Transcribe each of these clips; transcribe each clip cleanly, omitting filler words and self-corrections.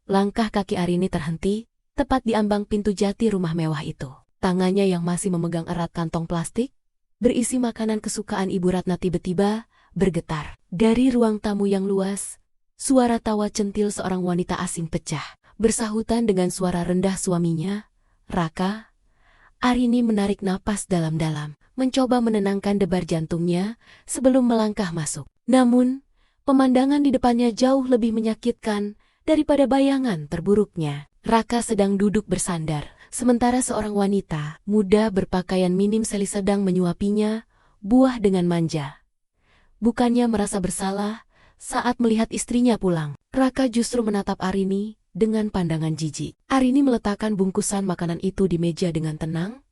Langkah kaki Arini terhenti, tepat di ambang pintu jati rumah mewah itu. Tangannya yang masih memegang erat kantong plastik, berisi makanan kesukaan Ibu Ratna tiba-tiba bergetar. Dari ruang tamu yang luas, suara tawa centil seorang wanita asing pecah. Bersahutan dengan suara rendah suaminya, "Raka." Arini menarik napas dalam-dalam, mencoba menenangkan debar jantungnya sebelum melangkah masuk. Namun, pemandangan di depannya jauh lebih menyakitkan daripada bayangan terburuknya. Raka sedang duduk bersandar, sementara seorang wanita muda berpakaian minim sedang menyuapinya buah dengan manja. Bukannya merasa bersalah saat melihat istrinya pulang, Raka justru menatap Arini dengan pandangan jijik. Arini meletakkan bungkusan makanan itu di meja dengan tenang,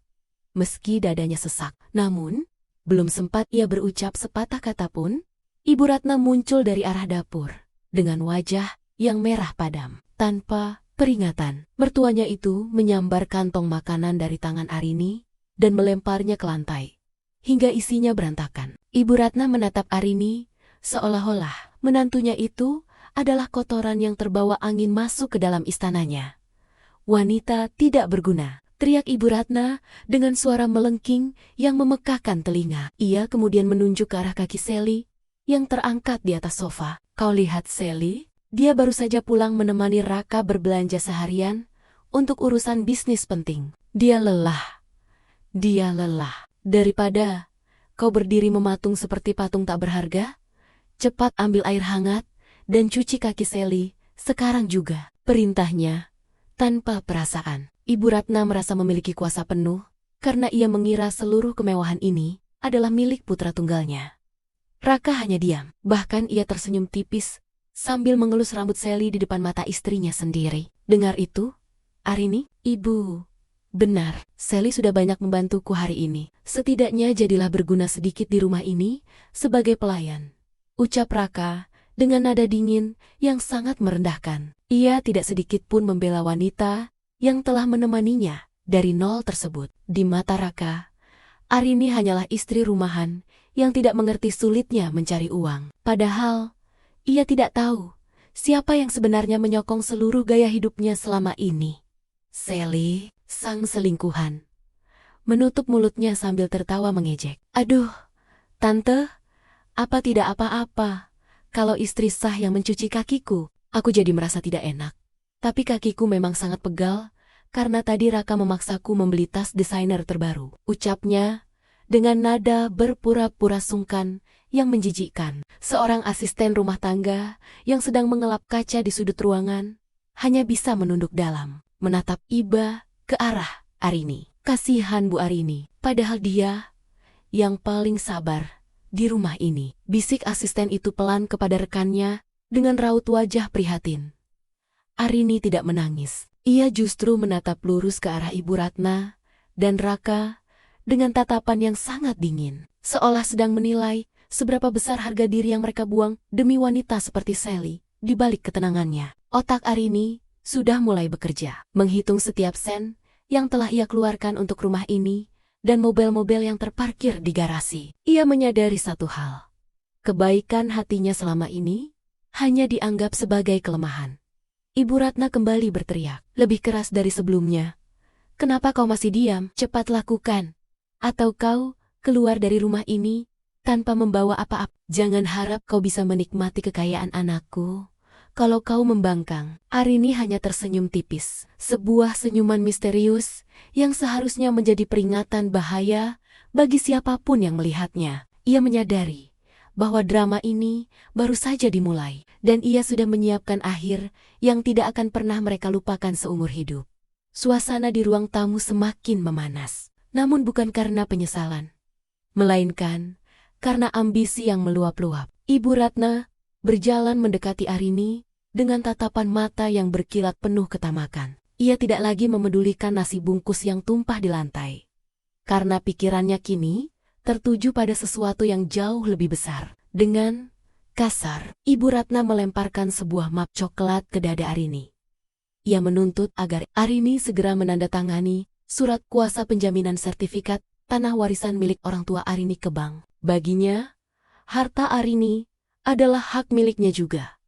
meski dadanya sesak. Namun, belum sempat ia berucap sepatah kata pun, Ibu Ratna muncul dari arah dapur dengan wajah yang merah padam. Tanpa peringatan, mertuanya itu menyambar kantong makanan dari tangan Arini dan melemparnya ke lantai, hingga isinya berantakan. Ibu Ratna menatap Arini seolah-olah menantunya itu adalah kotoran yang terbawa angin masuk ke dalam istananya. "Wanita tidak berguna," teriak Ibu Ratna dengan suara melengking yang memekakkan telinga. Ia kemudian menunjuk ke arah kaki Sally yang terangkat di atas sofa. "Kau lihat Sally? Dia baru saja pulang menemani Raka berbelanja seharian untuk urusan bisnis penting. Dia lelah. Daripada kau berdiri mematung seperti patung tak berharga, cepat ambil air hangat dan cuci kaki Sally sekarang juga," perintahnya tanpa perasaan. Ibu Ratna merasa memiliki kuasa penuh karena ia mengira seluruh kemewahan ini adalah milik putra tunggalnya. Raka hanya diam, bahkan ia tersenyum tipis sambil mengelus rambut Sally di depan mata istrinya sendiri. "Dengar itu, Arini?" "Ibu, benar, Sally sudah banyak membantuku hari ini. Setidaknya jadilah berguna sedikit di rumah ini sebagai pelayan," ucap Raka dengan nada dingin yang sangat merendahkan. Ia tidak sedikit pun membela wanita yang telah menemaninya dari nol tersebut. Di mata Raka, Arini hanyalah istri rumahan yang tidak mengerti sulitnya mencari uang. Padahal, ia tidak tahu siapa yang sebenarnya menyokong seluruh gaya hidupnya selama ini. Sally, sang selingkuhan, menutup mulutnya sambil tertawa mengejek. "Aduh, Tante, apa tidak apa-apa kalau istri sah yang mencuci kakiku?" "Aku jadi merasa tidak enak. Tapi kakiku memang sangat pegal karena tadi Raka memaksaku membeli tas desainer terbaru," ucapnya dengan nada berpura-pura sungkan yang menjijikkan. Seorang asisten rumah tangga yang sedang mengelap kaca di sudut ruangan hanya bisa menunduk dalam, menatap iba ke arah Arini. "Kasihan Bu Arini, padahal dia yang paling sabar di rumah ini," bisik asisten itu pelan kepada rekannya dengan raut wajah prihatin. Arini tidak menangis. Ia justru menatap lurus ke arah Ibu Ratna dan Raka dengan tatapan yang sangat dingin, seolah sedang menilai seberapa besar harga diri yang mereka buang demi wanita seperti Sally. Di balik ketenangannya, otak Arini sudah mulai bekerja, menghitung setiap sen yang telah ia keluarkan untuk rumah ini dan mobil-mobil yang terparkir di garasi. Ia menyadari satu hal, kebaikan hatinya selama ini hanya dianggap sebagai kelemahan. Ibu Ratna kembali berteriak, lebih keras dari sebelumnya. "Kenapa kau masih diam? Cepat lakukan, atau kau keluar dari rumah ini tanpa membawa apa-apa. Jangan harap kau bisa menikmati kekayaan anakku kalau kau membangkang." Arini hanya tersenyum tipis, sebuah senyuman misterius yang seharusnya menjadi peringatan bahaya bagi siapapun yang melihatnya. Ia menyadari bahwa drama ini baru saja dimulai, dan ia sudah menyiapkan akhir yang tidak akan pernah mereka lupakan seumur hidup. Suasana di ruang tamu semakin memanas, namun bukan karena penyesalan, melainkan karena ambisi yang meluap-luap. Ibu Ratna berjalan mendekati Arini dengan tatapan mata yang berkilat penuh ketamakan. Ia tidak lagi memedulikan nasi bungkus yang tumpah di lantai, karena pikirannya kini tertuju pada sesuatu yang jauh lebih besar. Dengan kasar, Ibu Ratna melemparkan sebuah map coklat ke dada Arini. Ia menuntut agar Arini segera menandatangani surat kuasa penjaminan sertifikat tanah warisan milik orang tua Arini ke bank. Baginya, harta Arini adalah hak miliknya juga.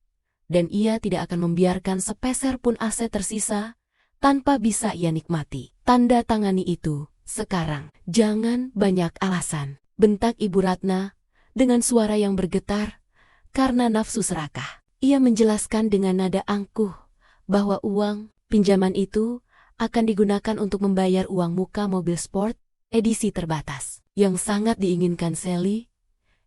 dan ia tidak akan membiarkan sepeser pun aset tersisa tanpa bisa ia nikmati. Tanda tangani itu sekarang. Jangan banyak alasan, bentak Ibu Ratna dengan suara yang bergetar karena nafsu serakah. Ia menjelaskan dengan nada angkuh bahwa uang pinjaman itu akan digunakan untuk membayar uang muka mobil sport edisi terbatas yang sangat diinginkan Sally.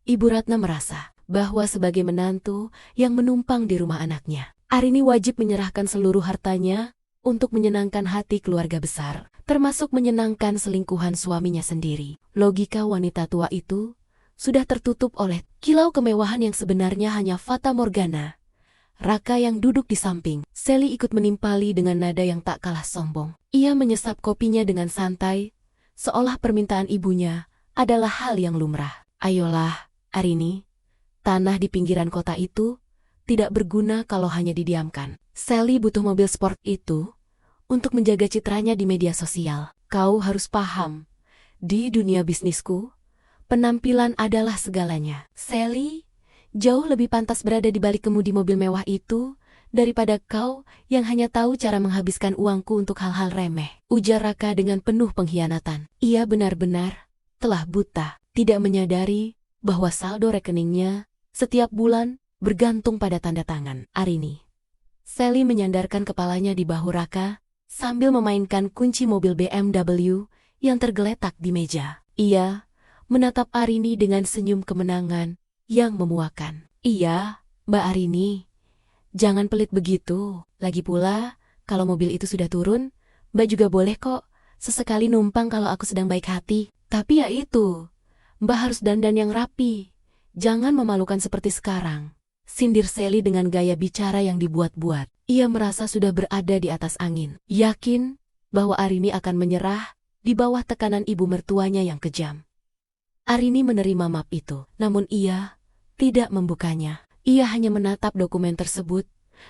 Ibu Ratna merasa bahwa sebagai menantu yang menumpang di rumah anaknya, Arini wajib menyerahkan seluruh hartanya untuk menyenangkan hati keluarga besar, termasuk menyenangkan selingkuhan suaminya sendiri. Logika wanita tua itu sudah tertutup oleh kilau kemewahan yang sebenarnya hanya fata morgana. Raka yang duduk di samping Sally ikut menimpali dengan nada yang tak kalah sombong. Ia menyesap kopinya dengan santai, seolah permintaan ibunya adalah hal yang lumrah. Ayolah, Arini, tanah di pinggiran kota itu tidak berguna kalau hanya didiamkan. Sally butuh mobil sport itu untuk menjaga citranya di media sosial. Kau harus paham, di dunia bisnisku, penampilan adalah segalanya. Sally jauh lebih pantas berada di balik kemudi mobil mewah itu daripada kau yang hanya tahu cara menghabiskan uangku untuk hal-hal remeh, ujar Raka dengan penuh pengkhianatan. Ia benar-benar telah buta, tidak menyadari bahwa saldo rekeningnya setiap bulan bergantung pada tanda tangan Arini. Sally menyandarkan kepalanya di bahu Raka sambil memainkan kunci mobil BMW yang tergeletak di meja. Ia menatap Arini dengan senyum kemenangan yang memuakan. Iya, Mbak Arini, jangan pelit begitu. Lagi pula, kalau mobil itu sudah turun, Mbak juga boleh kok sesekali numpang kalau aku sedang baik hati. Tapi ya itu, Mbak harus dandan yang rapi. Jangan memalukan seperti sekarang, sindir Sally dengan gaya bicara yang dibuat-buat. Ia merasa sudah berada di atas angin, yakin bahwa Arini akan menyerah di bawah tekanan ibu mertuanya yang kejam. Arini menerima map itu, namun ia tidak membukanya. Ia hanya menatap dokumen tersebut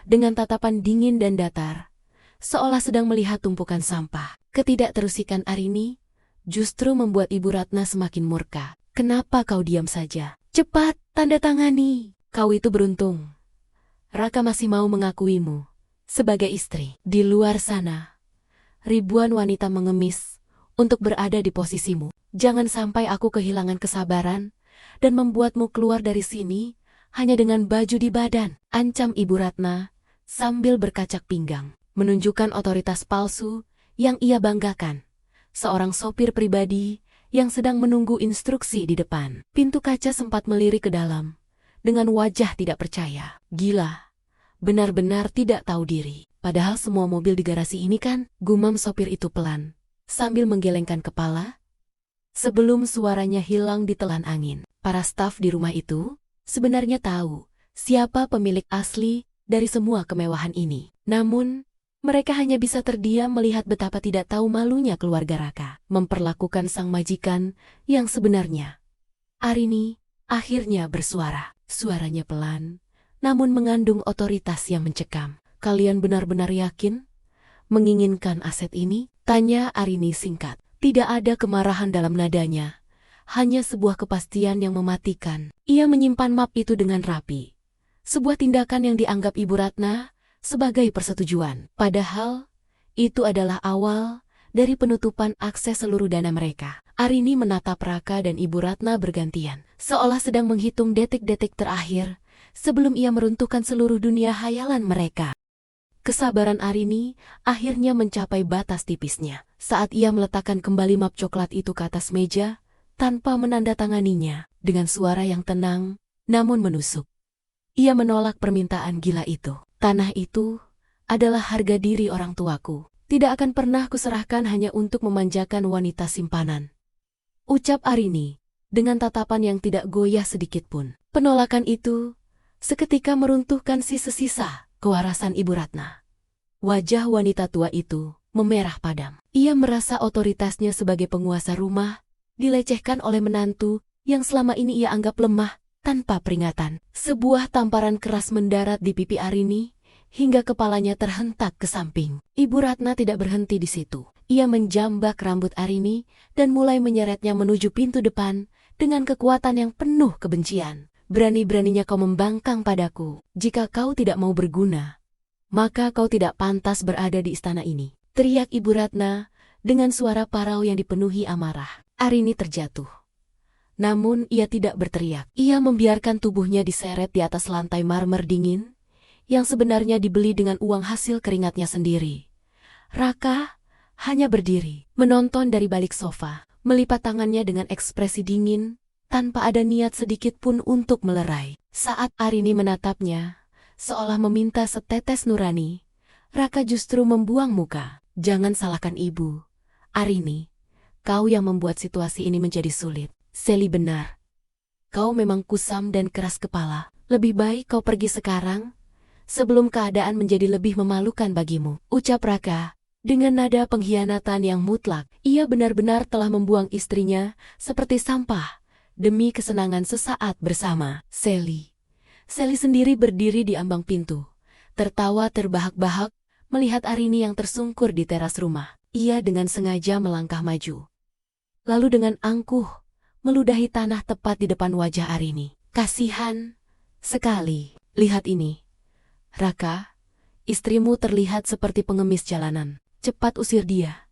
dengan tatapan dingin dan datar, seolah sedang melihat tumpukan sampah. Ketidakterusikan Arini justru membuat Ibu Ratna semakin murka. Kenapa kau diam saja? Cepat, tanda tangani. Kau itu beruntung. Raka masih mau mengakuimu sebagai istri. Di luar sana, ribuan wanita mengemis untuk berada di posisimu. Jangan sampai aku kehilangan kesabaran dan membuatmu keluar dari sini hanya dengan baju di badan, ancam Ibu Ratna sambil berkacak pinggang, menunjukkan otoritas palsu yang ia banggakan. Seorang sopir pribadi yang sedang menunggu instruksi di depan. Pintu kaca sempat melirik ke dalam dengan wajah tidak percaya. Gila, benar-benar tidak tahu diri. Padahal semua mobil di garasi ini kan, gumam sopir itu pelan sambil menggelengkan kepala sebelum suaranya hilang ditelan angin. Para staf di rumah itu sebenarnya tahu siapa pemilik asli dari semua kemewahan ini. Namun, mereka hanya bisa terdiam melihat betapa tidak tahu malunya keluarga Raka memperlakukan sang majikan yang sebenarnya. Arini akhirnya bersuara. Suaranya pelan, namun mengandung otoritas yang mencekam. Kalian benar-benar yakin menginginkan aset ini? Tanya Arini singkat. Tidak ada kemarahan dalam nadanya, hanya sebuah kepastian yang mematikan. Ia menyimpan map itu dengan rapi. Sebuah tindakan yang dianggap Ibu Ratna sebagai persetujuan. Padahal, itu adalah awal dari penutupan akses seluruh dana mereka. Arini menatap Raka dan Ibu Ratna bergantian, seolah sedang menghitung detik-detik terakhir sebelum ia meruntuhkan seluruh dunia hayalan mereka. Kesabaran Arini akhirnya mencapai batas tipisnya saat ia meletakkan kembali map coklat itu ke atas meja tanpa menandatanganinya. Dengan suara yang tenang namun menusuk, ia menolak permintaan gila itu. Tanah itu adalah harga diri orang tuaku. Tidak akan pernah kuserahkan hanya untuk memanjakan wanita simpanan, ucap Arini dengan tatapan yang tidak goyah sedikitpun. Penolakan itu seketika meruntuhkan sisa-sisa kewarasan Ibu Ratna. Wajah wanita tua itu memerah padam. Ia merasa otoritasnya sebagai penguasa rumah dilecehkan oleh menantu yang selama ini ia anggap lemah tanpa peringatan. Sebuah tamparan keras mendarat di pipi Arini hingga kepalanya terhentak ke samping. Ibu Ratna tidak berhenti di situ. Ia menjambak rambut Arini dan mulai menyeretnya menuju pintu depan dengan kekuatan yang penuh kebencian. Berani-beraninya kau membangkang padaku. Jika kau tidak mau berguna, maka kau tidak pantas berada di istana ini. Teriak Ibu Ratna dengan suara parau yang dipenuhi amarah. Arini terjatuh. Namun ia tidak berteriak. Ia membiarkan tubuhnya diseret di atas lantai marmer dingin yang sebenarnya dibeli dengan uang hasil keringatnya sendiri. Raka hanya berdiri, menonton dari balik sofa, melipat tangannya dengan ekspresi dingin, tanpa ada niat sedikit pun untuk melerai. Saat Arini menatapnya, seolah meminta setetes nurani, Raka justru membuang muka. Jangan salahkan ibu, Arini. Kau yang membuat situasi ini menjadi sulit. Sally benar. Kau memang kusam dan keras kepala. Lebih baik kau pergi sekarang, sebelum keadaan menjadi lebih memalukan bagimu. Ucap Raka dengan nada pengkhianatan yang mutlak. Ia benar-benar telah membuang istrinya seperti sampah demi kesenangan sesaat bersama. Sally sendiri berdiri di ambang pintu, tertawa terbahak-bahak melihat Arini yang tersungkur di teras rumah. Ia dengan sengaja melangkah maju, lalu dengan angkuh meludahi tanah tepat di depan wajah Arini. Kasihan sekali. Lihat ini, Raka, istrimu terlihat seperti pengemis jalanan. Cepat usir dia.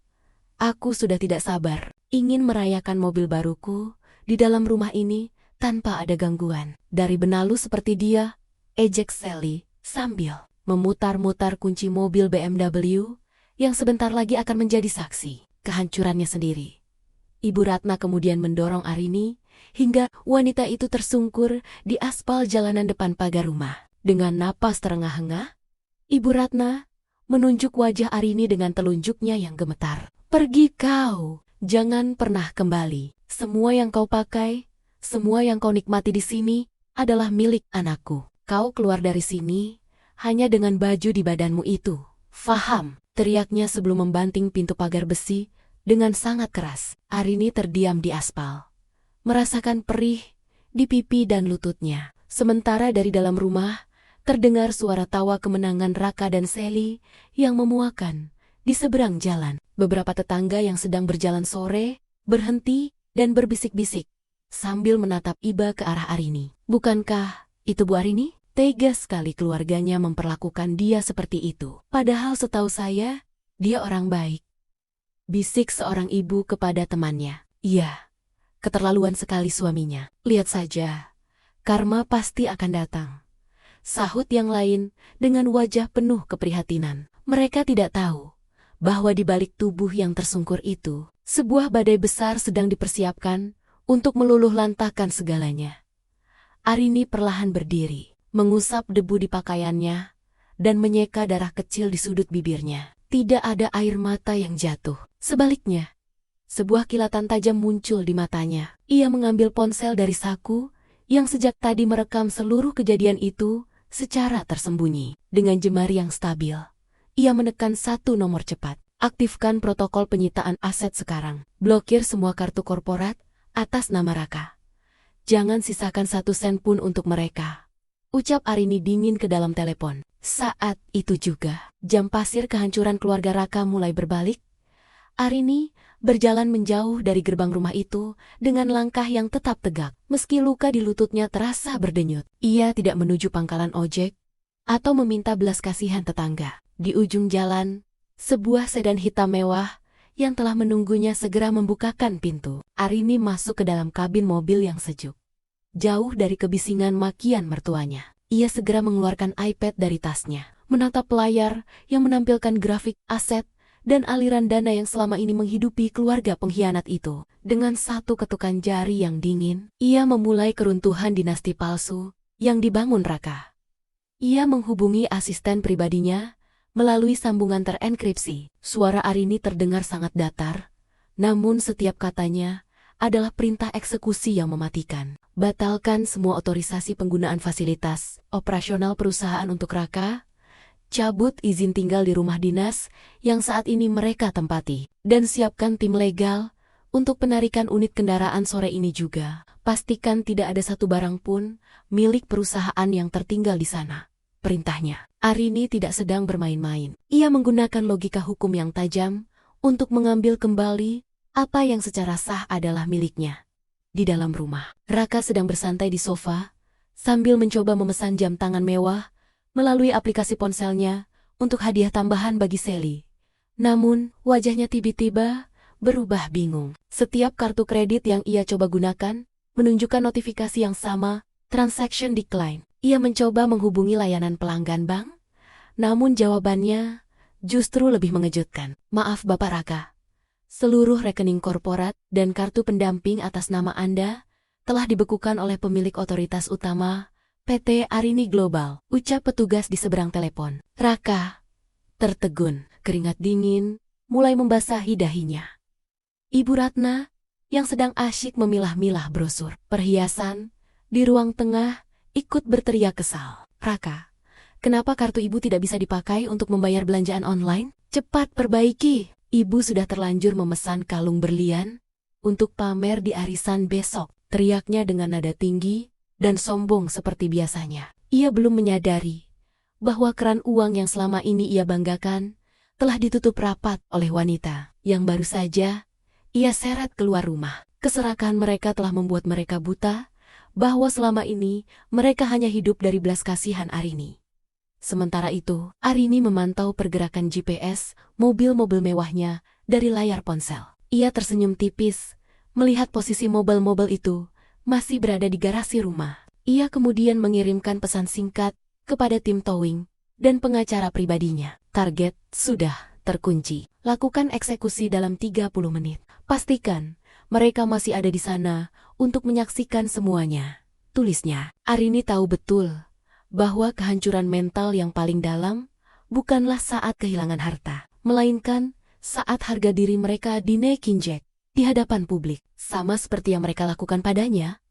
Aku sudah tidak sabar, ingin merayakan mobil baruku di dalam rumah ini tanpa ada gangguan. Dari benalu seperti dia, ejek Sally sambil memutar-mutar kunci mobil BMW yang sebentar lagi akan menjadi saksi kehancurannya sendiri. Ibu Ratna kemudian mendorong Arini hingga wanita itu tersungkur di aspal jalanan depan pagar rumah. Dengan napas terengah-engah, Ibu Ratna menunjuk wajah Arini dengan telunjuknya yang gemetar. Pergi kau, jangan pernah kembali. Semua yang kau pakai, semua yang kau nikmati di sini adalah milik anakku. Kau keluar dari sini hanya dengan baju di badanmu itu. Faham? Teriaknya sebelum membanting pintu pagar besi dengan sangat keras. Arini terdiam di aspal, merasakan perih di pipi dan lututnya. Sementara dari dalam rumah terdengar suara tawa kemenangan Raka dan Sally yang memuakan di seberang jalan. Beberapa tetangga yang sedang berjalan sore berhenti dan berbisik-bisik sambil menatap iba ke arah Arini. Bukankah itu Bu Arini? Tega sekali keluarganya memperlakukan dia seperti itu. Padahal setahu saya, dia orang baik. Bisik seorang ibu kepada temannya. Iya, keterlaluan sekali suaminya. Lihat saja, karma pasti akan datang. Sahut yang lain dengan wajah penuh keprihatinan. Mereka tidak tahu bahwa di balik tubuh yang tersungkur itu, sebuah badai besar sedang dipersiapkan untuk meluluh lantahkan segalanya. Arini perlahan berdiri, mengusap debu di pakaiannya, dan menyeka darah kecil di sudut bibirnya. Tidak ada air mata yang jatuh. Sebaliknya, sebuah kilatan tajam muncul di matanya. Ia mengambil ponsel dari saku yang sejak tadi merekam seluruh kejadian itu secara tersembunyi. Dengan jemari yang stabil, ia menekan satu nomor cepat. Aktifkan protokol penyitaan aset sekarang. Blokir semua kartu korporat atas nama Raka. Jangan sisakan 1 sen pun untuk mereka. Ucap Arini dingin ke dalam telepon. Saat itu juga, jam pasir kehancuran keluarga Raka mulai berbalik. Arini berjalan menjauh dari gerbang rumah itu dengan langkah yang tetap tegak. Meski luka di lututnya terasa berdenyut, ia tidak menuju pangkalan ojek atau meminta belas kasihan tetangga. Di ujung jalan, sebuah sedan hitam mewah yang telah menunggunya segera membukakan pintu. Arini masuk ke dalam kabin mobil yang sejuk. Jauh dari kebisingan makian mertuanya. Ia segera mengeluarkan iPad dari tasnya, menatap layar yang menampilkan grafik aset dan aliran dana yang selama ini menghidupi keluarga pengkhianat itu. Dengan satu ketukan jari yang dingin, ia memulai keruntuhan dinasti palsu yang dibangun Raka. Ia menghubungi asisten pribadinya melalui sambungan terenkripsi. Suara Arini terdengar sangat datar, namun setiap katanya adalah perintah eksekusi yang mematikan. Batalkan semua otorisasi penggunaan fasilitas operasional perusahaan untuk Raka, cabut izin tinggal di rumah dinas yang saat ini mereka tempati, dan siapkan tim legal untuk penarikan unit kendaraan sore ini juga. Pastikan tidak ada satu barang pun milik perusahaan yang tertinggal di sana. Perintahnya. Arini tidak sedang bermain-main. Ia menggunakan logika hukum yang tajam untuk mengambil kembali apa yang secara sah adalah miliknya. Di dalam rumah, Raka sedang bersantai di sofa sambil mencoba memesan jam tangan mewah melalui aplikasi ponselnya untuk hadiah tambahan bagi Sally. Namun, wajahnya tiba-tiba berubah bingung. Setiap kartu kredit yang ia coba gunakan menunjukkan notifikasi yang sama, transaction decline. Ia mencoba menghubungi layanan pelanggan bank, namun jawabannya justru lebih mengejutkan. Maaf Bapak Raka, seluruh rekening korporat dan kartu pendamping atas nama Anda telah dibekukan oleh pemilik otoritas utama PT Arini Global, ucap petugas di seberang telepon. Raka tertegun, keringat dingin mulai membasahi dahinya. Ibu Ratna yang sedang asyik memilah-milah brosur perhiasan di ruang tengah ikut berteriak kesal. Raka, kenapa kartu ibu tidak bisa dipakai untuk membayar belanjaan online? Cepat perbaiki. Ibu sudah terlanjur memesan kalung berlian untuk pamer di arisan besok. Teriaknya dengan nada tinggi dan sombong seperti biasanya. Ia belum menyadari bahwa keran uang yang selama ini ia banggakan telah ditutup rapat oleh wanita yang baru saja ia seret keluar rumah. Keserakahan mereka telah membuat mereka buta bahwa selama ini mereka hanya hidup dari belas kasihan Arini. Sementara itu, Arini memantau pergerakan GPS mobil-mobil mewahnya dari layar ponsel. Ia tersenyum tipis melihat posisi mobil-mobil itu masih berada di garasi rumah. Ia kemudian mengirimkan pesan singkat kepada tim towing dan pengacara pribadinya. Target sudah terkunci. Lakukan eksekusi dalam 30 menit. Pastikan mereka masih ada di sana untuk menyaksikan semuanya. Tulisnya. Arini tahu betul bahwa kehancuran mental yang paling dalam bukanlah saat kehilangan harta, melainkan saat harga diri mereka dinaikinjek di hadapan publik. Sama seperti yang mereka lakukan padanya.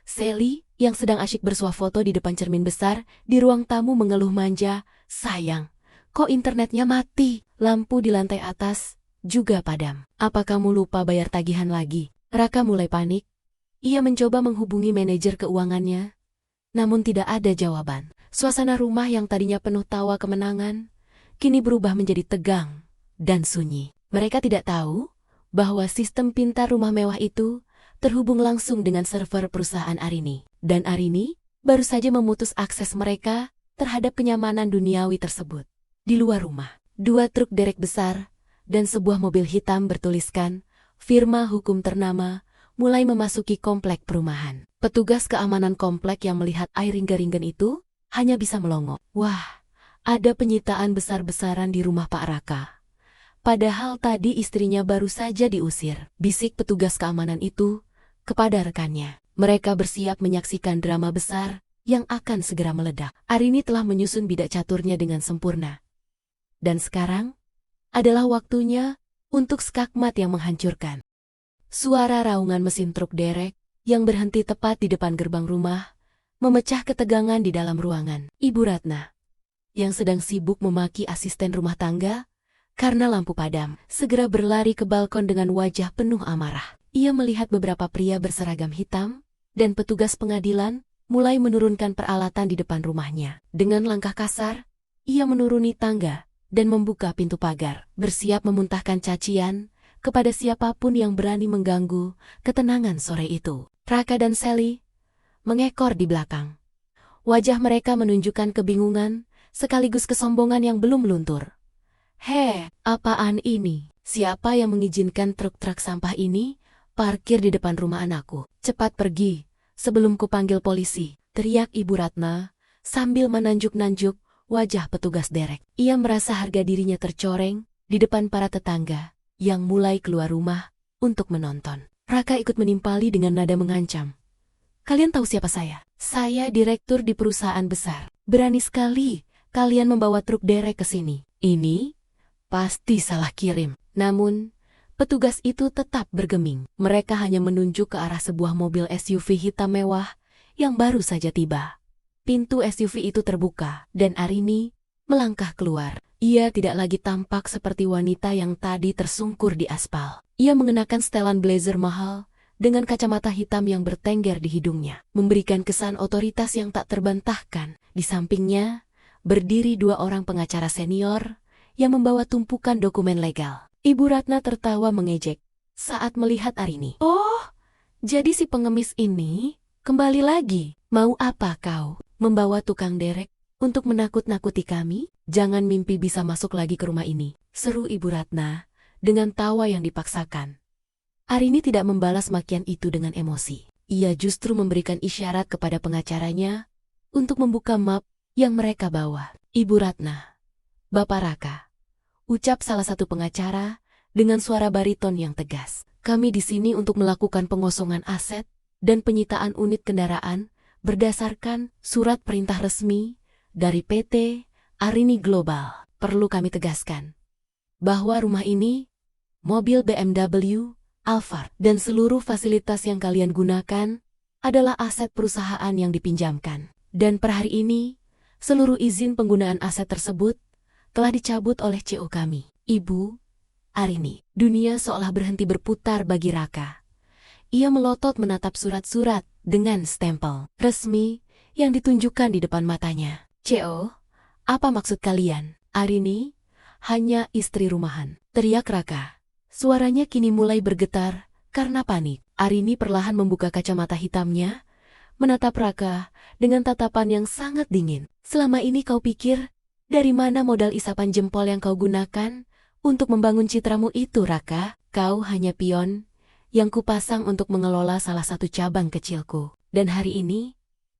Sally yang sedang asyik bersuah foto di depan cermin besar di ruang tamu mengeluh manja, sayang, kok internetnya mati, lampu di lantai atas juga padam. Apa kamu lupa bayar tagihan lagi? Raka mulai panik. Ia mencoba menghubungi manajer keuangannya, namun tidak ada jawaban. Suasana rumah yang tadinya penuh tawa kemenangan, kini berubah menjadi tegang dan sunyi. Mereka tidak tahu bahwa sistem pintar rumah mewah itu terhubung langsung dengan server perusahaan Arini. Dan Arini baru saja memutus akses mereka terhadap kenyamanan duniawi tersebut. Di luar rumah, 2 truk derek besar dan sebuah mobil hitam bertuliskan firma hukum ternama mulai memasuki komplek perumahan. Petugas keamanan komplek yang melihat air ringga-ringgan itu hanya bisa melongo. Wah, ada penyitaan besar-besaran di rumah Pak Raka. Padahal tadi istrinya baru saja diusir, bisik petugas keamanan itu kepada rekannya. Mereka bersiap menyaksikan drama besar yang akan segera meledak. Arini telah menyusun bidak caturnya dengan sempurna. Dan sekarang adalah waktunya untuk skakmat yang menghancurkan. Suara raungan mesin truk derek yang berhenti tepat di depan gerbang rumah memecah ketegangan di dalam ruangan. Ibu Ratna, yang sedang sibuk memaki asisten rumah tangga karena lampu padam, segera berlari ke balkon dengan wajah penuh amarah. Ia melihat beberapa pria berseragam hitam dan petugas pengadilan mulai menurunkan peralatan di depan rumahnya. Dengan langkah kasar, ia menuruni tangga dan membuka pintu pagar, bersiap memuntahkan cacian kepada siapapun yang berani mengganggu ketenangan sore itu. Raka dan Sally mengekor di belakang. Wajah mereka menunjukkan kebingungan sekaligus kesombongan yang belum luntur. Heh, apaan ini? Siapa yang mengizinkan truk-truk sampah ini parkir di depan rumah anakku? Cepat pergi sebelum kupanggil polisi, teriak Ibu Ratna sambil menanjuk-nanjuk wajah petugas derek. Ia merasa harga dirinya tercoreng di depan para tetangga yang mulai keluar rumah untuk menonton. Raka ikut menimpali dengan nada mengancam. Kalian tahu siapa saya? Saya direktur di perusahaan besar. Berani sekali kalian membawa truk derek ke sini. Ini pasti salah kirim. Namun, petugas itu tetap bergeming. Mereka hanya menunjuk ke arah sebuah mobil SUV hitam mewah yang baru saja tiba. Pintu SUV itu terbuka, dan Arini melangkah keluar. Ia tidak lagi tampak seperti wanita yang tadi tersungkur di aspal. Ia mengenakan setelan blazer mahal dengan kacamata hitam yang bertengger di hidungnya, memberikan kesan otoritas yang tak terbantahkan. Di sampingnya, berdiri 2 orang pengacara senior yang membawa tumpukan dokumen legal. Ibu Ratna tertawa mengejek saat melihat Arini. Oh, jadi si pengemis ini kembali lagi. Mau apa kau? Membawa tukang derek untuk menakut-nakuti kami? Jangan mimpi bisa masuk lagi ke rumah ini, seru Ibu Ratna dengan tawa yang dipaksakan. Arini tidak membalas makian itu dengan emosi. Ia justru memberikan isyarat kepada pengacaranya untuk membuka map yang mereka bawa. Ibu Ratna, Bapak Raka, ucap salah satu pengacara dengan suara bariton yang tegas. Kami di sini untuk melakukan pengosongan aset dan penyitaan unit kendaraan berdasarkan surat perintah resmi dari PT Arini Global. Perlu kami tegaskan bahwa rumah ini, mobil BMW, Alphard, dan seluruh fasilitas yang kalian gunakan adalah aset perusahaan yang dipinjamkan. Dan per hari ini, seluruh izin penggunaan aset tersebut telah dicabut oleh CO kami. Ibu Arini. Dunia seolah berhenti berputar bagi Raka. Ia melotot menatap surat-surat dengan stempel resmi yang ditunjukkan di depan matanya. CO, apa maksud kalian? Arini hanya istri rumahan, teriak Raka. Suaranya kini mulai bergetar karena panik. Arini perlahan membuka kacamata hitamnya, menatap Raka dengan tatapan yang sangat dingin. Selama ini kau pikir, dari mana modal isapan jempol yang kau gunakan untuk membangun citramu itu, Raka? Kau hanya pion yang kupasang untuk mengelola salah satu cabang kecilku. Dan hari ini,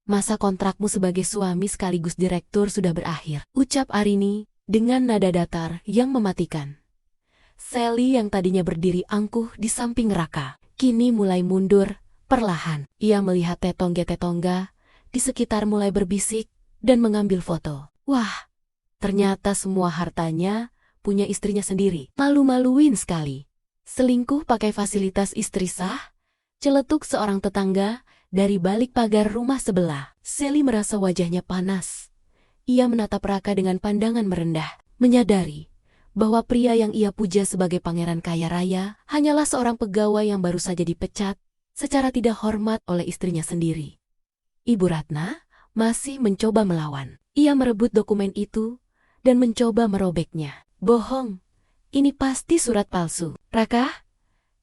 masa kontrakmu sebagai suami sekaligus direktur sudah berakhir, ucap Arini dengan nada datar yang mematikan. Sally yang tadinya berdiri angkuh di samping Raka, kini mulai mundur perlahan. Ia melihat tetongga-tetongga di sekitar mulai berbisik dan mengambil foto. Wah, ternyata semua hartanya punya istrinya sendiri. Malu-maluin sekali. Selingkuh pakai fasilitas istri sah? Celetuk seorang tetangga dari balik pagar rumah sebelah. Sally merasa wajahnya panas. Ia menatap Raka dengan pandangan merendah, menyadari bahwa pria yang ia puja sebagai pangeran kaya raya hanyalah seorang pegawai yang baru saja dipecat secara tidak hormat oleh istrinya sendiri. Ibu Ratna masih mencoba melawan. Ia merebut dokumen itu dan mencoba merobeknya. Bohong, ini pasti surat palsu. Raka,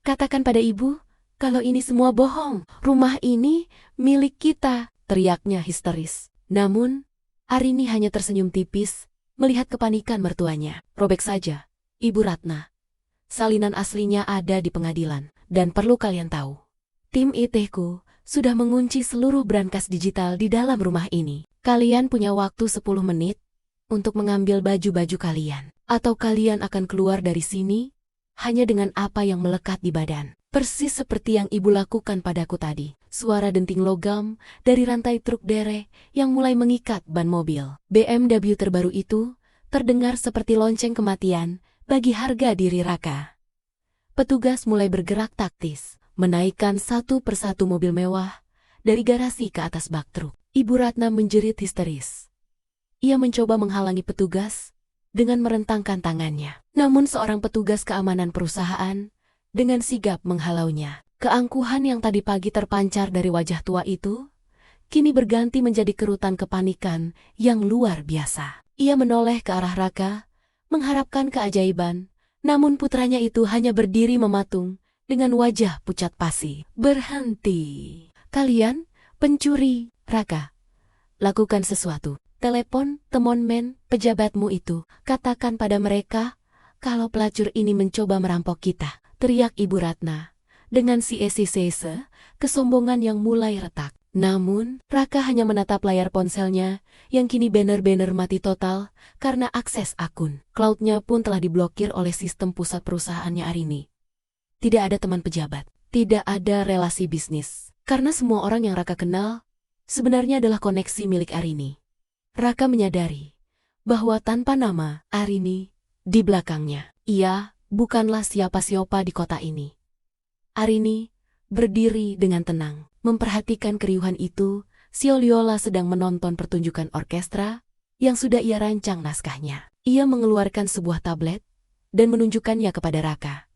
katakan pada ibu kalau ini semua bohong. Rumah ini milik kita, teriaknya histeris. Namun, Arini hanya tersenyum tipis melihat kepanikan mertuanya. Robek saja, Ibu Ratna. Salinan aslinya ada di pengadilan. Dan perlu kalian tahu, tim IT-ku sudah mengunci seluruh brankas digital di dalam rumah ini. Kalian punya waktu 10 menit untuk mengambil baju-baju kalian. Atau kalian akan keluar dari sini hanya dengan apa yang melekat di badan. Persis seperti yang ibu lakukan padaku tadi. Suara denting logam dari rantai truk derek yang mulai mengikat ban mobil. BMW terbaru itu terdengar seperti lonceng kematian bagi harga diri Raka. Petugas mulai bergerak taktis, menaikkan satu persatu mobil mewah dari garasi ke atas bak truk. Ibu Ratna menjerit histeris. Ia mencoba menghalangi petugas dengan merentangkan tangannya. Namun seorang petugas keamanan perusahaan dengan sigap menghalaunya. Keangkuhan yang tadi pagi terpancar dari wajah tua itu, kini berganti menjadi kerutan kepanikan yang luar biasa. Ia menoleh ke arah Raka, mengharapkan keajaiban, namun putranya itu hanya berdiri mematung dengan wajah pucat pasi. Berhenti. Kalian, pencuri. Raka, lakukan sesuatu. Telepon temonmen pejabatmu itu, katakan pada mereka kalau pelacur ini mencoba merampok kita, teriak Ibu Ratna dengan siese-siese kesombongan yang mulai retak. Namun, Raka hanya menatap layar ponselnya yang kini benar-benar mati total karena akses akun cloud-nya pun telah diblokir oleh sistem pusat perusahaannya Arini. Tidak ada teman pejabat, tidak ada relasi bisnis, karena semua orang yang Raka kenal sebenarnya adalah koneksi milik Arini. Raka menyadari bahwa tanpa nama Arini di belakangnya, ia bukanlah siapa-siapa di kota ini. Arini berdiri dengan tenang, memperhatikan keriuhan itu. Sioliola sedang menonton pertunjukan orkestra yang sudah ia rancang naskahnya. Ia mengeluarkan sebuah tablet dan menunjukkannya kepada Raka.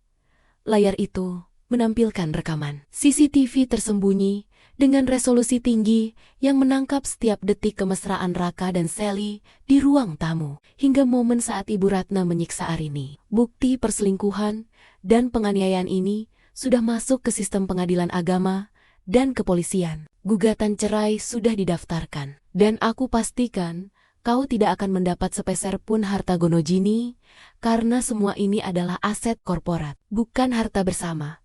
Layar itu menampilkan rekaman CCTV tersembunyi dengan resolusi tinggi yang menangkap setiap detik kemesraan Raka dan Sally di ruang tamu, hingga momen saat Ibu Ratna menyiksa Arini. Bukti perselingkuhan dan penganiayaan ini sudah masuk ke sistem pengadilan agama dan kepolisian. Gugatan cerai sudah didaftarkan. Dan aku pastikan kau tidak akan mendapat sepeser pun harta Gonojini, karena semua ini adalah aset korporat, bukan harta bersama.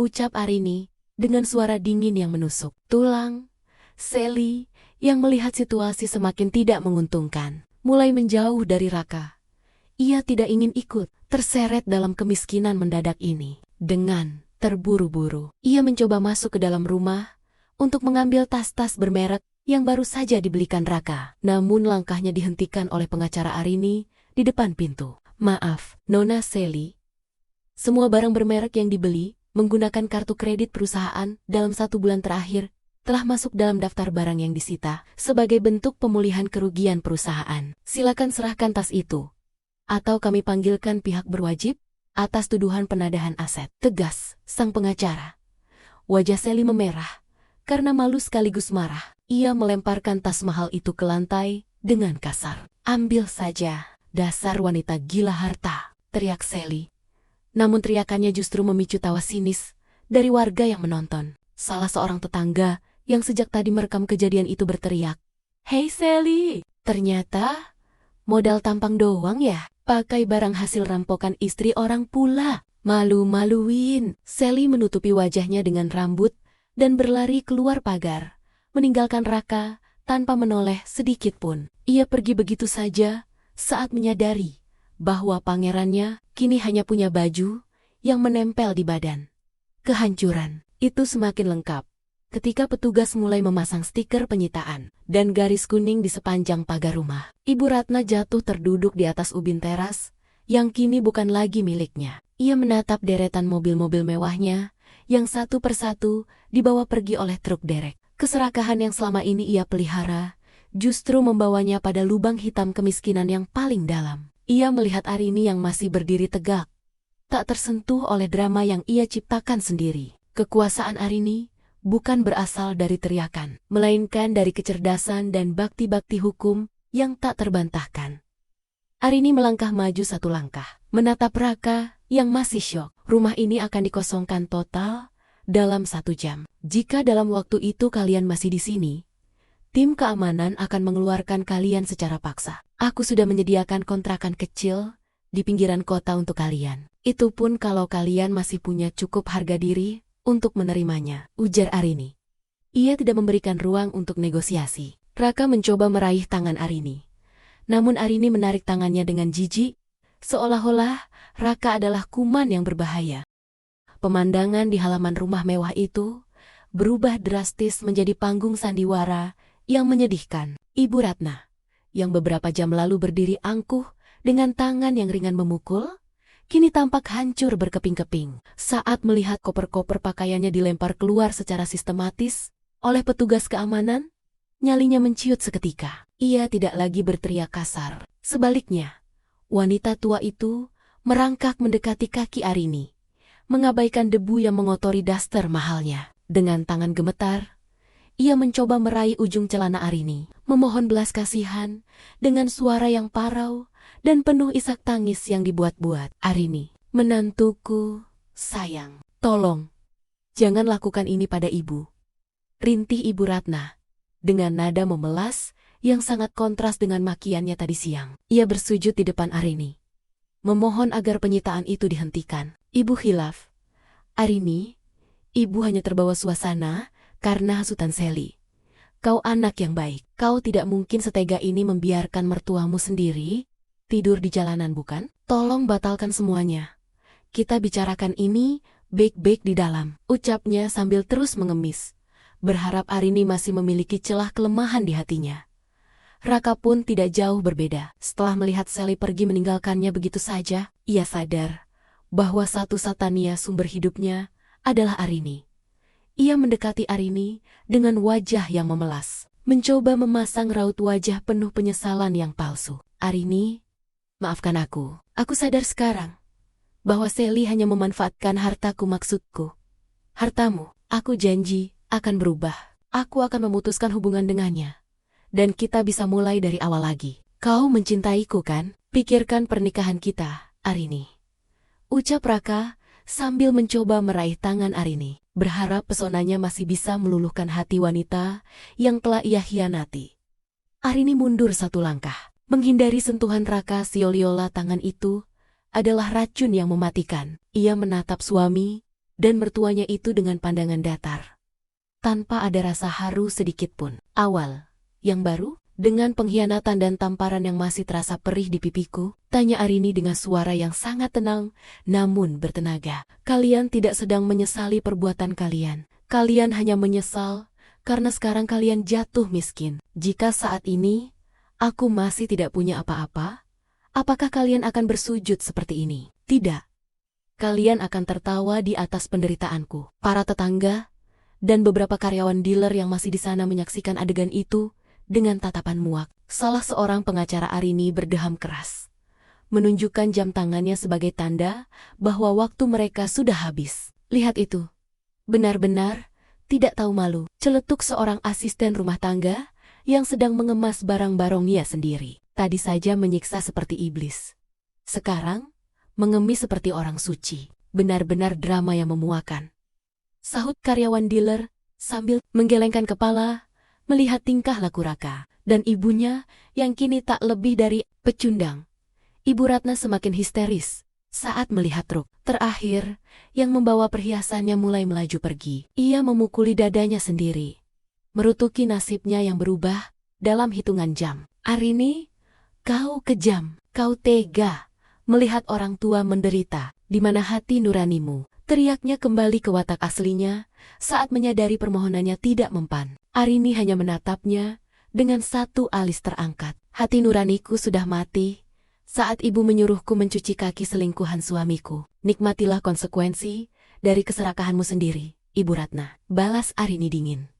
Ucap Arini dengan suara dingin yang menusuk tulang. Sally, yang melihat situasi semakin tidak menguntungkan, mulai menjauh dari Raka. Ia tidak ingin ikut terseret dalam kemiskinan mendadak ini. Dengan terburu-buru, ia mencoba masuk ke dalam rumah untuk mengambil tas-tas bermerek yang baru saja dibelikan Raka. Namun langkahnya dihentikan oleh pengacara Arini di depan pintu. Maaf, Nona Sally. Semua barang bermerek yang dibeli menggunakan kartu kredit perusahaan dalam 1 bulan terakhir telah masuk dalam daftar barang yang disita sebagai bentuk pemulihan kerugian perusahaan. Silakan serahkan tas itu, atau kami panggilkan pihak berwajib atas tuduhan penadahan aset. Tegas sang pengacara. Wajah Sally memerah karena malu sekaligus marah. Ia melemparkan tas mahal itu ke lantai dengan kasar. Ambil saja, dasar wanita gila harta, teriak Sally. Namun teriakannya justru memicu tawa sinis dari warga yang menonton. Salah seorang tetangga yang sejak tadi merekam kejadian itu berteriak, "Hei Sally, ternyata modal tampang doang ya? Pakai barang hasil rampokan istri orang pula. Malu-maluin." Sally menutupi wajahnya dengan rambut dan berlari keluar pagar, meninggalkan Raka tanpa menoleh sedikit pun. Ia pergi begitu saja saat menyadari bahwa pangerannya kini hanya punya baju yang menempel di badan. Kehancuran itu semakin lengkap ketika petugas mulai memasang stiker penyitaan dan garis kuning di sepanjang pagar rumah. Ibu Ratna jatuh terduduk di atas ubin teras yang kini bukan lagi miliknya. Ia menatap deretan mobil-mobil mewahnya yang satu persatu dibawa pergi oleh truk derek. Keserakahan yang selama ini ia pelihara justru membawanya pada lubang hitam kemiskinan yang paling dalam. Ia melihat Arini yang masih berdiri tegak, tak tersentuh oleh drama yang ia ciptakan sendiri. Kekuasaan Arini bukan berasal dari teriakan, melainkan dari kecerdasan dan bakti-bakti hukum yang tak terbantahkan. Arini melangkah maju 1 langkah, menatap Raka yang masih syok. Rumah ini akan dikosongkan total dalam 1 jam. Jika dalam waktu itu kalian masih di sini, tim keamanan akan mengeluarkan kalian secara paksa. Aku sudah menyediakan kontrakan kecil di pinggiran kota untuk kalian. Itu pun kalau kalian masih punya cukup harga diri untuk menerimanya, ujar Arini. Ia tidak memberikan ruang untuk negosiasi. Raka mencoba meraih tangan Arini. Namun Arini menarik tangannya dengan jijik, seolah-olah Raka adalah kuman yang berbahaya. Pemandangan di halaman rumah mewah itu berubah drastis menjadi panggung sandiwara yang menyedihkan. Ibu Ratna, yang beberapa jam lalu berdiri angkuh dengan tangan yang ringan memukul, kini tampak hancur berkeping-keping. Saat melihat koper-koper pakaiannya dilempar keluar secara sistematis oleh petugas keamanan, nyalinya menciut seketika. Ia tidak lagi berteriak kasar. Sebaliknya, wanita tua itu merangkak mendekati kaki Arini, mengabaikan debu yang mengotori daster mahalnya. Dengan tangan gemetar, ia mencoba meraih ujung celana Arini, memohon belas kasihan dengan suara yang parau dan penuh isak tangis yang dibuat-buat. "Arini, menantuku, sayang, tolong, jangan lakukan ini pada ibu," rintih Ibu Ratna dengan nada memelas yang sangat kontras dengan makiannya tadi siang. Ia bersujud di depan Arini, memohon agar penyitaan itu dihentikan. "Ibu khilaf. Arini, ibu hanya terbawa suasana karena hasutan Sally. Kau anak yang baik. Kau tidak mungkin setega ini membiarkan mertuamu sendiri tidur di jalanan, bukan? Tolong batalkan semuanya. Kita bicarakan ini baik-baik di dalam," ucapnya sambil terus mengemis, berharap Arini masih memiliki celah kelemahan di hatinya. Raka pun tidak jauh berbeda. Setelah melihat Sally pergi meninggalkannya begitu saja, ia sadar bahwa satu-satunya sumber hidupnya adalah Arini. Ia mendekati Arini dengan wajah yang memelas, mencoba memasang raut wajah penuh penyesalan yang palsu. "Arini, maafkan aku. Aku sadar sekarang bahwa Sally hanya memanfaatkan hartaku, maksudku. Hartamu, aku janji akan berubah. Aku akan memutuskan hubungan dengannya. Dan kita bisa mulai dari awal lagi. Kau mencintaiku kan? Pikirkan pernikahan kita, Arini," ucap Raka sambil mencoba meraih tangan Arini, berharap pesonanya masih bisa meluluhkan hati wanita yang telah ia hianati. Arini mundur satu langkah, menghindari sentuhan Raka. Seolah-olah tangan itu adalah racun yang mematikan. Ia menatap suami dan mertuanya itu dengan pandangan datar, tanpa ada rasa haru sedikit pun. Awal, yang baru, dengan pengkhianatan dan tamparan yang masih terasa perih di pipiku, tanya Arini dengan suara yang sangat tenang namun bertenaga. Kalian tidak sedang menyesali perbuatan kalian. Kalian hanya menyesal karena sekarang kalian jatuh miskin. Jika saat ini aku masih tidak punya apa-apa, apakah kalian akan bersujud seperti ini? Tidak. Kalian akan tertawa di atas penderitaanku. Para tetangga dan beberapa karyawan dealer yang masih di sana menyaksikan adegan itu dengan tatapan muak. Salah seorang pengacara Arini berdeham keras, menunjukkan jam tangannya sebagai tanda bahwa waktu mereka sudah habis. Lihat itu. Benar-benar tidak tahu malu, celetuk seorang asisten rumah tangga yang sedang mengemas barang-barangnya sendiri. Tadi saja menyiksa seperti iblis, sekarang mengemis seperti orang suci. Benar-benar drama yang memuakan, sahut karyawan dealer sambil menggelengkan kepala melihat tingkah laku Raka dan ibunya yang kini tak lebih dari pecundang. Ibu Ratna semakin histeris saat melihat truk terakhir yang membawa perhiasannya mulai melaju pergi. Ia memukuli dadanya sendiri, merutuki nasibnya yang berubah dalam hitungan jam. Arini, kau kejam, kau tega melihat orang tua menderita. Di mana hati nuranimu? Teriaknya kembali ke watak aslinya saat menyadari permohonannya tidak mempan. Arini hanya menatapnya dengan satu alis terangkat. Hati nuraniku sudah mati saat ibu menyuruhku mencuci kaki selingkuhan suamiku. Nikmatilah konsekuensi dari keserakahanmu sendiri, Ibu Ratna, balas Arini dingin.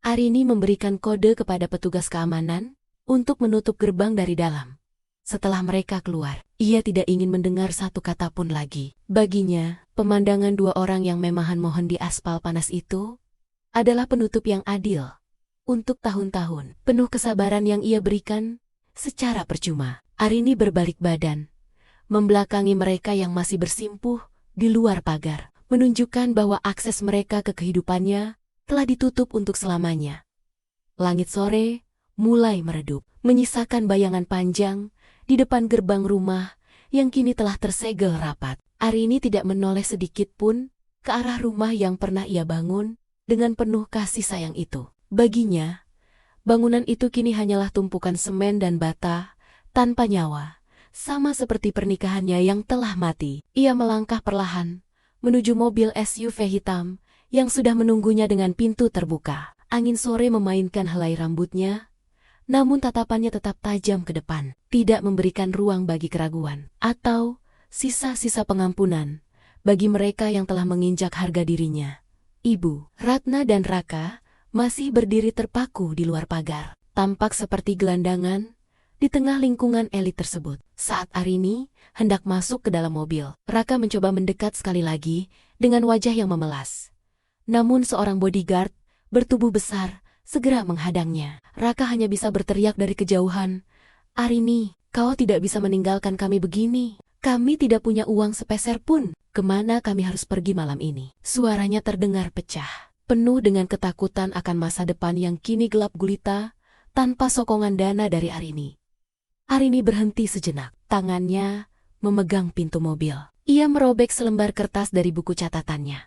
Arini memberikan kode kepada petugas keamanan untuk menutup gerbang dari dalam. Setelah mereka keluar, ia tidak ingin mendengar satu kata pun lagi. Baginya, pemandangan dua orang yang memohon-mohon di aspal panas itu adalah penutup yang adil untuk tahun-tahun penuh kesabaran yang ia berikan secara percuma. Arini berbalik badan, membelakangi mereka yang masih bersimpuh di luar pagar, menunjukkan bahwa akses mereka ke kehidupannya telah ditutup untuk selamanya. Langit sore mulai meredup, menyisakan bayangan panjang di depan gerbang rumah yang kini telah tersegel rapat. Arini tidak menoleh sedikit pun ke arah rumah yang pernah ia bangun dengan penuh kasih sayang itu. Baginya, bangunan itu kini hanyalah tumpukan semen dan bata tanpa nyawa, sama seperti pernikahannya yang telah mati. Ia melangkah perlahan menuju mobil SUV hitam yang sudah menunggunya dengan pintu terbuka. Angin sore memainkan helai rambutnya, namun tatapannya tetap tajam ke depan, tidak memberikan ruang bagi keraguan atau sisa-sisa pengampunan bagi mereka yang telah menginjak harga dirinya. Ibu Ratna dan Raka masih berdiri terpaku di luar pagar, tampak seperti gelandangan di tengah lingkungan elit tersebut. Saat Arini hendak masuk ke dalam mobil, Raka mencoba mendekat sekali lagi dengan wajah yang memelas. Namun seorang bodyguard bertubuh besar segera menghadangnya. Raka hanya bisa berteriak dari kejauhan, "Arini, kau tidak bisa meninggalkan kami begini. Kami tidak punya uang sepeser pun. Kemana kami harus pergi malam ini?" Suaranya terdengar pecah, penuh dengan ketakutan akan masa depan yang kini gelap gulita tanpa sokongan dana dari Arini. Arini berhenti sejenak, tangannya memegang pintu mobil. Ia merobek selembar kertas dari buku catatannya,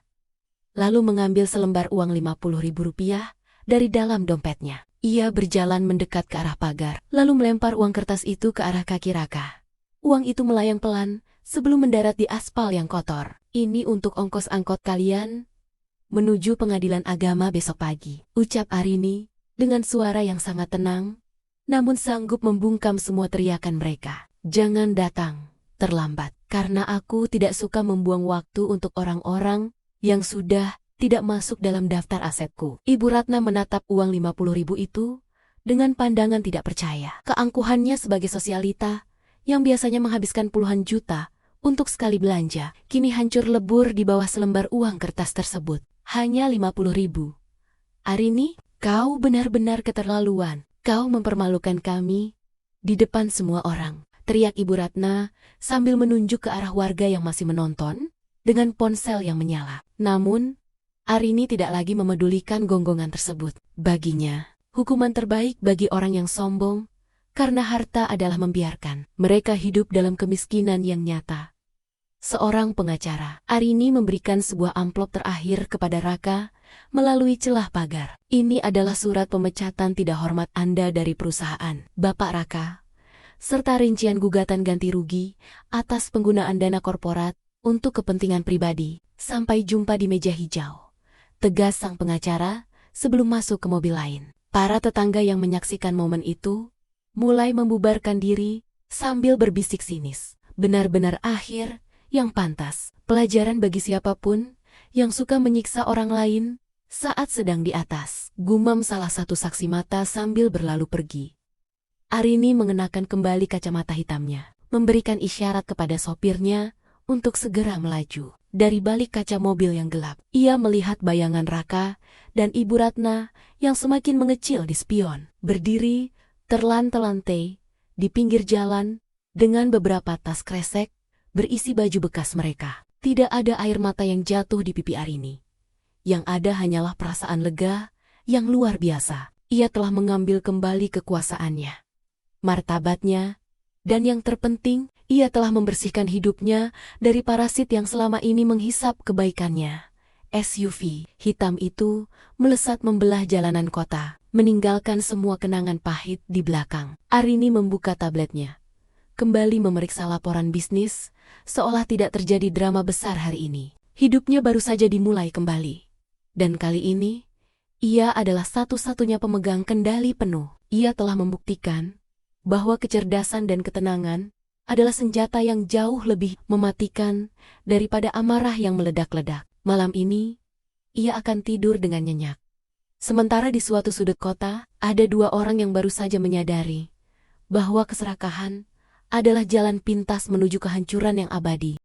lalu mengambil selembar uang Rp50.000 dari dalam dompetnya. Ia berjalan mendekat ke arah pagar, lalu melempar uang kertas itu ke arah kaki Raka. Uang itu melayang pelan sebelum mendarat di aspal yang kotor. "Ini untuk ongkos angkot kalian menuju pengadilan agama besok pagi," ucap Arini dengan suara yang sangat tenang, namun sanggup membungkam semua teriakan mereka. "Jangan datang terlambat, karena aku tidak suka membuang waktu untuk orang-orang yang sudah tidak masuk dalam daftar asetku." Ibu Ratna menatap uang 50.000 itu dengan pandangan tidak percaya. Keangkuhannya sebagai sosialita yang biasanya menghabiskan puluhan juta untuk sekali belanja, kini hancur lebur di bawah selembar uang kertas tersebut. Hanya 50.000. "Arini, kau benar-benar keterlaluan. Kau mempermalukan kami di depan semua orang," teriak Ibu Ratna sambil menunjuk ke arah warga yang masih menonton dengan ponsel yang menyala. Namun, Arini tidak lagi memedulikan gonggongan tersebut. Baginya, hukuman terbaik bagi orang yang sombong karena harta adalah membiarkan mereka hidup dalam kemiskinan yang nyata. Seorang pengacara, Arini memberikan sebuah amplop terakhir kepada Raka melalui celah pagar. Ini adalah surat pemecatan tidak hormat Anda dari perusahaan, Bapak Raka, serta rincian gugatan ganti rugi atas penggunaan dana korporat untuk kepentingan pribadi. Sampai jumpa di meja hijau, tegas sang pengacara sebelum masuk ke mobil lain. Para tetangga yang menyaksikan momen itu mulai membubarkan diri sambil berbisik sinis. Benar-benar akhir yang pantas. Pelajaran bagi siapapun yang suka menyiksa orang lain saat sedang di atas, gumam salah satu saksi mata sambil berlalu pergi. Arini mengenakan kembali kacamata hitamnya, memberikan isyarat kepada sopirnya untuk segera melaju. Dari balik kaca mobil yang gelap, ia melihat bayangan Raka dan Ibu Ratna yang semakin mengecil di spion, berdiri terlantar-lantai di pinggir jalan dengan beberapa tas kresek berisi baju bekas mereka. Tidak ada air mata yang jatuh di pipi Arini. Yang ada hanyalah perasaan lega yang luar biasa. Ia telah mengambil kembali kekuasaannya, martabatnya, dan yang terpenting, ia telah membersihkan hidupnya dari parasit yang selama ini menghisap kebaikannya. SUV hitam itu melesat membelah jalanan kota, meninggalkan semua kenangan pahit di belakang. Arini membuka tabletnya, kembali memeriksa laporan bisnis, seolah tidak terjadi drama besar hari ini. Hidupnya baru saja dimulai kembali. Dan kali ini, ia adalah satu-satunya pemegang kendali penuh. Ia telah membuktikan bahwa kecerdasan dan ketenangan adalah senjata yang jauh lebih mematikan daripada amarah yang meledak-ledak. Malam ini, ia akan tidur dengan nyenyak. Sementara di suatu sudut kota, ada dua orang yang baru saja menyadari bahwa keserakahan adalah jalan pintas menuju kehancuran yang abadi.